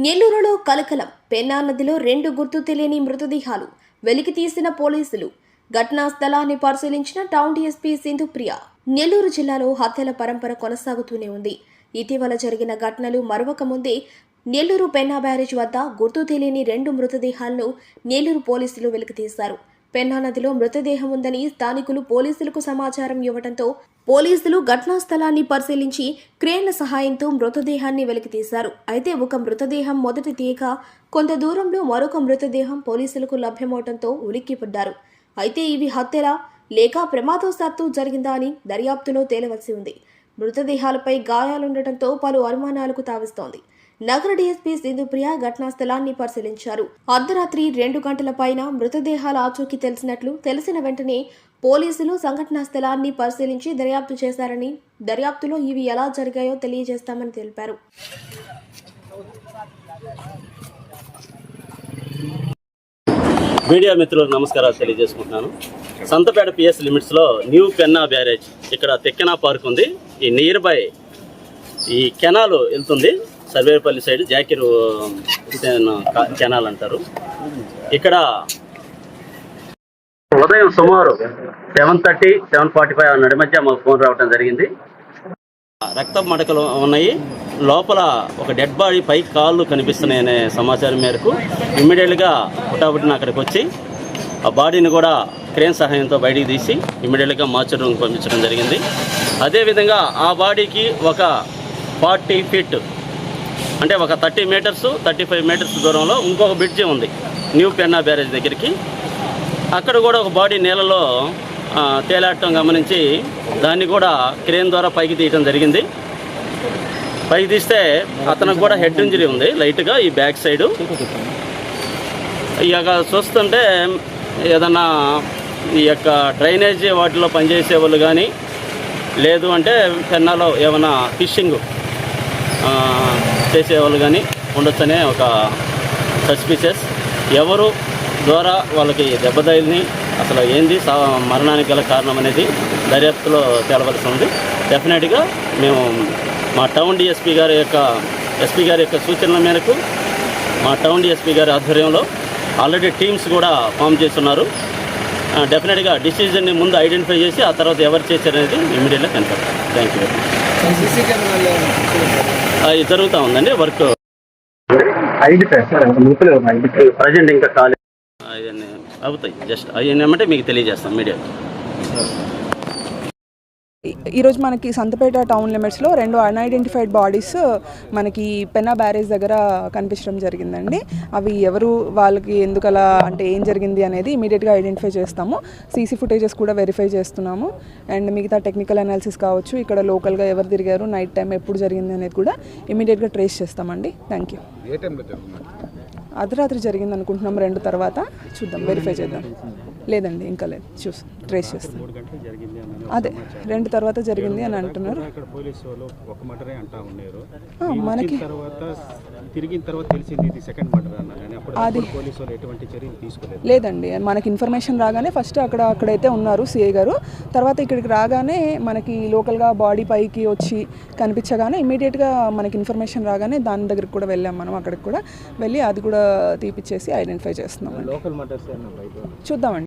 నెల్లూరులో కలకలం. పెన్నా నదిలో 2 గుర్తు తెలియని మృతదేహాలు వెలికి తీసిన పోలీసులు. ఘటనా స్థలాన్ని పరిశీలించిన టౌన్ డీఎస్పీ సింధుప్రియ. నెల్లూరు జిల్లాలో హత్యల పరంపర కొనసాగుతూనే ఉంది. ఇటీవల జరిగిన ఘటనలు మరవక ముందే నెల్లూరు పెన్నా బ్యారేజ్ వద్ద గుర్తు తెలియని 2 మృతదేహాలను నెల్లూరు పోలీసులు వెలికితీశారు. పెన్నా నదిలో మృతదేహం ఉందని స్థానికులు పోలీసులకు సమాచారం ఇవ్వడంతో పోలీసులు ఘటనా స్థలాన్ని పరిశీలించి క్రేన్ల సహాయంతో మృతదేహాన్ని వెలికితీశారు. అయితే ఒక మృతదేహం మొదటి తీయక కొంత దూరంలో మరొక మృతదేహం పోలీసులకు లభ్యమవడంతో ఉలిక్కిపడ్డారు. అయితే ఇవి హత్యలా లేక ప్రమాదవశాత్తు జరిగిందా అని దర్యాప్తులో తేలవలసి ఉంది. మృతదేహాలపై గాయాలుండటంతో పలు అనుమానాలకు తావిస్తోంది. నగర డీఎస్పీ సింధుప్రియ ఘటనా స్థలాన్ని పరిశీలించారు. అర్ధరాత్రి 2 గంటల పైన మృతదేహాల ఆచూకీ తెలిసిన వెంటనే పోలీసులు సంఘటనా స్థలాన్ని పరిశీలించి దర్యాప్తు చేశారని, దర్యాప్తులో ఇవి ఎలా జరిగాయో తెలియజేస్తామని తెలిపారు. మీడియా మిత్రులకు నమస్కారాలు తెలియజేసుకుంటున్నాను. సంతపేట పిఎస్ లిమిట్స్లో న్యూ పెన్నా బ్యారేజ్, ఇక్కడ తెక్కెనా పార్క్ ఉంది. ఈ నియర్ బై ఈ కెనాల్ వెళ్తుంది, సర్వేపల్లి సైడ్ జాకిరు కెనాల్ అంటారు. ఇక్కడ ఉదయం సుమారు 7:30, 7:45 నడి మధ్య మాకు ఫోన్ రావడం జరిగింది. రక్తపు మడకలు ఉన్నాయి, లోపల ఒక డెడ్ బాడీ పై కాళ్ళు కనిపిస్తున్నాయనే సమాచారం మేరకు ఇమ్మీడియట్గా పుటాపుటిన అక్కడికి వచ్చి ఆ బాడీని కూడా క్రేన్ సహాయంతో బయటికి తీసి ఇమ్మీడియట్గా మార్చర్ రూమ్కి పంపించడం జరిగింది. అదేవిధంగా ఆ బాడీకి ఒక 40 ఫీట్ అంటే ఒక 30 మీటర్స్ 35 మీటర్స్ దూరంలో ఇంకొక బ్రిడ్జి ఉంది న్యూ పెన్నా బ్యారేజ్ దగ్గరికి. అక్కడ కూడా ఒక బాడీ నీళ్ళలో తేలాడటం గమనించి దాన్ని కూడా క్రేన్ ద్వారా పైకి తీయటం జరిగింది. పైకి తీస్తే అతనికి కూడా హెడ్ ఇంజరీ ఉంది లైట్గా ఈ బ్యాక్ సైడు. ఇక చూస్తుంటే ఏదన్నా ఈ యొక్క డ్రైనేజీ వాటిలో పనిచేసే వాళ్ళు కానీ, లేదు అంటే పెన్నాలో ఏమైనా ఫిషింగ్ చేసేవాళ్ళు కానీ ఉండొచ్చనే ఒక సస్పిషియస్. ఎవరు ద్వారా వాళ్ళకి దెబ్బతగిలిని అసలు ఏంది మరణానికి గల కారణం అనేది దర్యాప్తులో తేలవలసి ఉంది. డెఫినెట్గా మేము మా టౌన్ ఎస్పీ గారి యొక్క సూచనల మేరకు మా టౌన్ డిఎస్పీ గారి ఆధ్వర్యంలో ఆల్రెడీ టీమ్స్ కూడా ఫామ్ చేస్తున్నారు. డెఫినెట్గా డిసిజన్ని ముందు ఐడెంటిఫై చేసి ఆ తర్వాత ఎవరు చేశారనేది ఇమీడియట్గా కనిపెడతాం. Thank you. అది జరుగుతూ ఉందండి వర్క్. ప్రజెంట్ ఇంకా కాలేదు, అవన్నీ అవుతాయి. జస్ట్ అవన్నీ ఏమంటే మీకు తెలియజేస్తాం మీడియా. ఈరోజు మనకి సంతపేట టౌన్ లిమిట్స్లో 2 అన్ఐడెంటిఫైడ్ బాడీస్ మనకి పెన్నా బ్యారేజ్ దగ్గర కనిపించడం జరిగిందండి. అవి ఎవరు, వాళ్ళకి ఎందుకలా అంటే ఏం జరిగింది అనేది ఇమీడియట్గా ఐడెంటిఫై చేస్తాము. సీసీ ఫుటేజెస్ కూడా వెరిఫై చేస్తున్నాము. అండ్ మిగతా టెక్నికల్ అనాలిసిస్ కావచ్చు, ఇక్కడ లోకల్గా ఎవరు తిరిగారు, నైట్ టైం ఎప్పుడు జరిగింది అనేది కూడా ఇమీడియట్గా ట్రేస్ చేస్తామండి. Thank you. అర్ధరాత్రి జరిగింది అనుకుంటున్నాం, 2 తర్వాత చూద్దాం, వెరిఫై చేద్దాం. లేదండి ఇంకా లేదు, ట్రేస్ చేస్తాం. అదే 2 తర్వాత జరిగింది అని అంటున్నారు. మనకి అది లేదండి, మనకి ఇన్ఫర్మేషన్ రాగానే ఫస్ట్ అక్కడైతే ఉన్నారు సిఐ గారు. తర్వాత ఇక్కడికి రాగానే మనకి లోకల్గా బాడీ పైకి వచ్చి కనిపించగానే ఇమీడియట్గా మనకి ఇన్ఫర్మేషన్ రాగానే దాని దగ్గరికి కూడా వెళ్ళాం. మనం అక్కడికి కూడా వెళ్ళి అది కూడా తీపిచ్చేసి ఐడెంటిఫై చేస్తున్నాం. చూద్దామండి.